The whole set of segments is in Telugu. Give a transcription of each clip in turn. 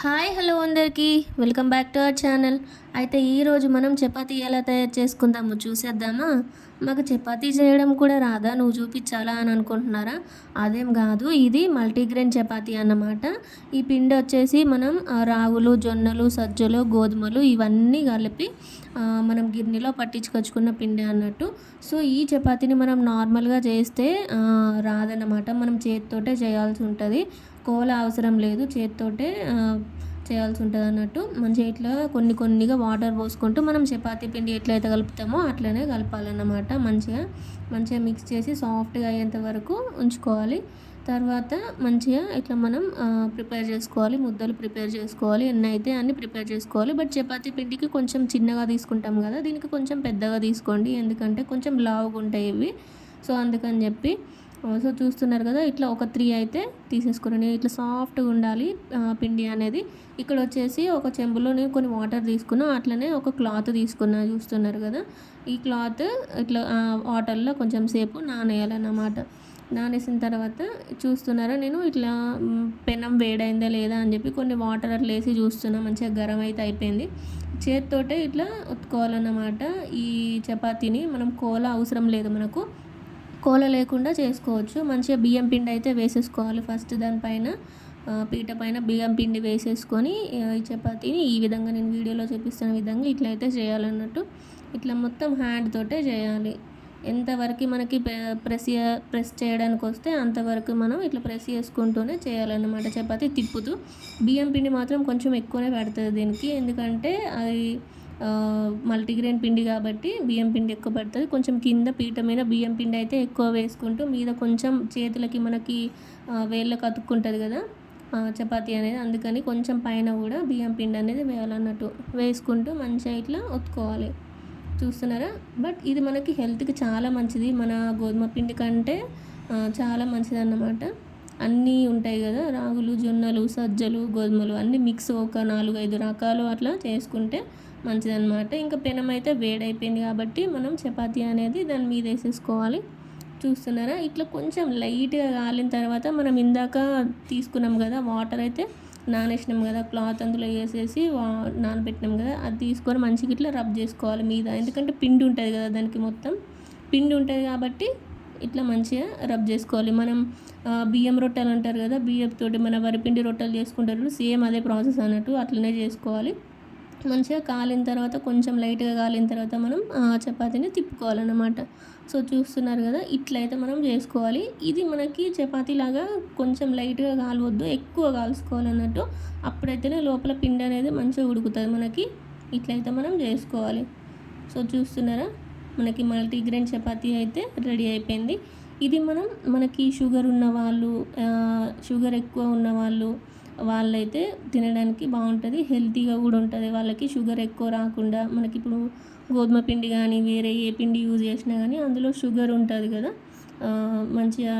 హాయ్ హలో అందరికీ welcome back to our channel. అయితే ఈరోజు మనం చపాతీ ఎలా తయారు చేసుకుందామో చూసేద్దామా. మాకు చపాతీ చేయడం కూడా రాదా, నువ్వు చూపించాలా అని అనుకుంటున్నారా? అదేం కాదు, ఇది మల్టీగ్రెయిన్ చపాతీ అన్నమాట. ఈ పిండి వచ్చేసి మనం రాగులు, జొన్నలు, సజ్జలు, గోధుమలు ఇవన్నీ కలిపి మనం గిన్నెలో పట్టించుకొచ్చుకున్న పిండి అన్నట్టు. సో ఈ చపాతీని మనం నార్మల్గా చేస్తే రాదన్నమాట. మనం చేతితోటే చేయాల్సి ఉంటుంది. కోల అవసరం లేదు, చేతితోటే చేయాల్సి ఉంటుంది అన్నట్టు. మంచిగా ఇట్లా కొన్ని కొన్నిగా వాటర్ పోసుకుంటూ మనం చపాతీ పిండి ఎట్లయితే కలుపుతామో అట్లనే కలపాలన్నమాట. మంచిగా మంచిగా మిక్స్ చేసి సాఫ్ట్గా అయ్యేంత వరకు ఉంచుకోవాలి. తర్వాత మంచిగా ఇట్లా మనం ప్రిపేర్ చేసుకోవాలి, ముద్దలు ప్రిపేర్ చేసుకోవాలి. ఎన్ని అయితే అన్ని ప్రిపేర్ చేసుకోవాలి. బట్ చపాతీ పిండికి కొంచెం చిన్నగా తీసుకుంటాం కదా, దీనికి కొంచెం పెద్దగా తీసుకోండి, ఎందుకంటే కొంచెం లావుగా ఉంటాయి ఇవి. సో అందుకని చెప్పి సో చూస్తున్నారు కదా, ఇట్లా ఒక 3 అయితే తీసేసుకున్నాను. ఇట్లా సాఫ్ట్గా ఉండాలి పిండి అనేది. ఇక్కడ వచ్చేసి ఒక చెంబులో నేను కొన్ని వాటర్ తీసుకున్నా, అట్లనే ఒక క్లాత్ తీసుకున్నా. చూస్తున్నారు కదా, ఈ క్లాత్ ఇట్లా వాటర్లో కొంచెం సేపు నానేయాలన్నమాట. నానేసిన తర్వాత చూస్తున్నారా, నేను ఇట్లా పెనం వేడైందా లేదా అని చెప్పి కొన్ని వాటర్ అట్లా వేసి చూస్తున్నా. మంచిగా గరం అయితే అయిపోయింది. చేతితోటే ఇట్లా ఒత్తుకోవాలన్నమాట. ఈ చపాతీని మనం కోల అవసరం లేదు, మనకు కోల లేకుండా చేసుకోవచ్చు. మంచిగా బియ్యం పిండి అయితే వేసేసుకోవాలి ఫస్ట్. దానిపైన పీట పైన బియ్యం పిండి వేసేసుకొని ఈ చపాతీని ఈ విధంగా నేను వీడియోలో చూపిస్తున్న విధంగా ఇట్లయితే చేయాలన్నట్టు. ఇట్లా మొత్తం హ్యాండ్ తోటే చేయాలి. ఎంతవరకు మనకి ప్రెస్ చేయడానికి వస్తే అంతవరకు మనం ఇట్లా ప్రెస్ చేసుకుంటూనే చేయాలన్నమాట. చపాతీ తిప్పుతూ. బియ్యం పిండి మాత్రం కొంచెం ఎక్కువనే పడుతుంది దీనికి, ఎందుకంటే అది మల్టీగ్రెయిన్ పిండి కాబట్టి బియ్యం పిండి ఎక్కువ పడుతుంది. కొంచెం కింద పీట మీద బియ్యం పిండి అయితే ఎక్కువ వేసుకుంటూ, మీద కొంచెం చేతులకి మనకి వేళ్ళకి అతుక్కుంటుంది కదా చపాతీ అనేది, అందుకని కొంచెం పైన కూడా బియ్యం పిండి అనేది వేయాలన్నట్టు వేసుకుంటూ మంచిగా ఇట్లా ఒత్తుకోవాలి. చూస్తున్నారా. బట్ ఇది మనకి హెల్త్కి చాలా మంచిది, మన గోధుమ పిండి కంటే చాలా మంచిది అన్నమాట. అన్నీ ఉంటాయి కదా, రాగులు, జొన్నలు, సజ్జలు, గోధుమలు అన్నీ మిక్స్ ఒక 4-5 రకాలు అట్లా చేసుకుంటే మంచిదన్నమాట. ఇంకా పెనం అయితే వేడైపోయింది కాబట్టి మనం చపాతీ అనేది దాని మీద వేసేసుకోవాలి. చూస్తున్నారా, ఇట్లా కొంచెం లైట్గా కాలిన తర్వాత మనం ఇందాక తీసుకున్నాం కదా వాటర్ అయితే నానేసినాం కదా, క్లాత్ అందులో వేసేసి నానబెట్టినాం కదా, అది తీసుకొని మంచిగా ఇట్లా రబ్ చేసుకోవాలి మీద, ఎందుకంటే పిండి ఉంటుంది కదా, దానికి మొత్తం పిండి ఉంటుంది కాబట్టి ఇట్లా మంచిగా రబ్ చేసుకోవాలి. మనం బియ్యం రొట్టెలు అంటారు కదా, బియ్యంతోటి మన వరిపిండి రొట్టెలు చేసుకుంటారు, సేమ్ అదే ప్రాసెస్ అన్నట్టు అట్లనే చేసుకోవాలి. మంచిగా కాలిన తర్వాత, కొంచెం లైట్గా కాలిన తర్వాత మనం చపాతీని తిప్పుకోవాలన్నమాట. సో చూస్తున్నారు కదా, ఇట్లయితే మనం చేసుకోవాలి. ఇది మనకి చపాతీలాగా కొంచెం లైట్గా కాలవద్దు, ఎక్కువ కాల్చుకోవాలన్నట్టు. అప్పుడైతేనే లోపల పిండి అనేది మంచిగా ఉడుకుతుంది మనకి. ఇట్లయితే మనం చేసుకోవాలి. సో చూస్తున్నారా, మనకి మల్టీగ్రెయిన్ చపాతీ అయితే రెడీ అయిపోయింది. ఇది మనకి షుగర్ ఉన్న వాళ్ళు, షుగర్ ఎక్కువ ఉన్న వాళ్ళైతే తినడానికి బాగుంటుంది, హెల్తీగా కూడా ఉంటుంది వాళ్ళకి. షుగర్ ఎక్కువ రాకుండా మనకి ఇప్పుడు గోధుమ పిండి కానీ వేరే ఏ పిండి యూజ్ చేసినా కానీ అందులో షుగర్ ఉంటుంది కదా, మంచిగా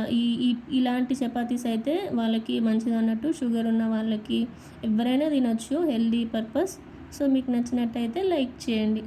ఇలాంటి చపాతీస్ అయితే వాళ్ళకి మంచిది అన్నట్టు. షుగర్ ఉన్న వాళ్ళకి ఎవరైనా తినొచ్చు, హెల్తీ పర్పస్. సో మీకు నచ్చినట్టయితే లైక్ చేయండి.